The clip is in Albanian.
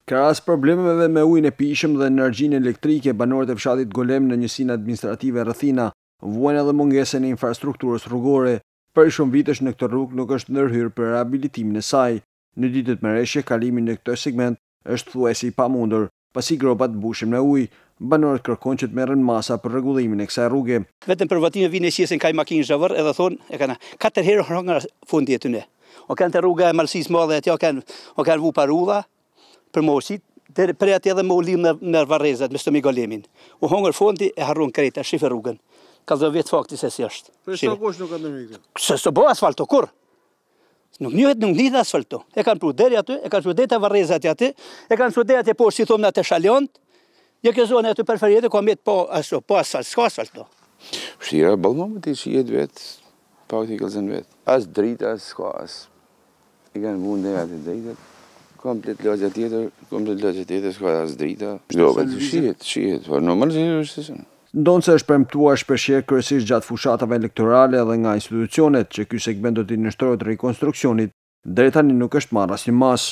Krahas problemeve me ujin e pishëm dhe energjinë elektrike, banorët e fshatit Golem në njësinë administrative Rrethina vuajnë edhe mungesën e infrastrukturës rrugore. Për shumë vitesh në këtë rrugë nuk është ndërhyrë për rehabilitimin e saj. Në ditët merreshe kalimi në këtë segment është thuajse i pamundur, pasi gropat mbushen me ujë. Banorët kërkojnë që të merren masa për rregullimin e kësaj rruge. Vetëm për votimin vinë qesin kaj makinë zhavër edhe thonë e kanë 4 herë hënga fundi e tyne. O kanë të rruga e malësisë madhe atje o kanë vu parulla për mosit, për atje edhe më ulim në varrezat me shtëmi Golemin. U hongër fondi e harruan krejta, shife rrugën. Ka 10 vjet fakti se si është. Për sa kush nuk ka ndërhyjë? S'o bë asfalto kur. Nuk njëhet asfalto. E kanë pru deri aty, e kanë pru deri te varrezat aty, e kanë pru deri atje poshtë si thonë atë shalont. Ja kjo zonë aty periferie ka mjet po asfalt, s'ka asfalto. Vështira ballë më ti shihet vet, pa u thikëllën vet. As drita as s'ka as. I kanë vënë aty drejtat. Komplet lagja tjetër, s'ka as drita. Jo, shihet, por normalisht është. Ndonse është premtuar shpeshherë kryesisht gjatë fushatave elektorale dhe nga institucionet që ky segment do të nënshtrohet rikonstruksionit, deri tani nuk është marrë asnjë mas.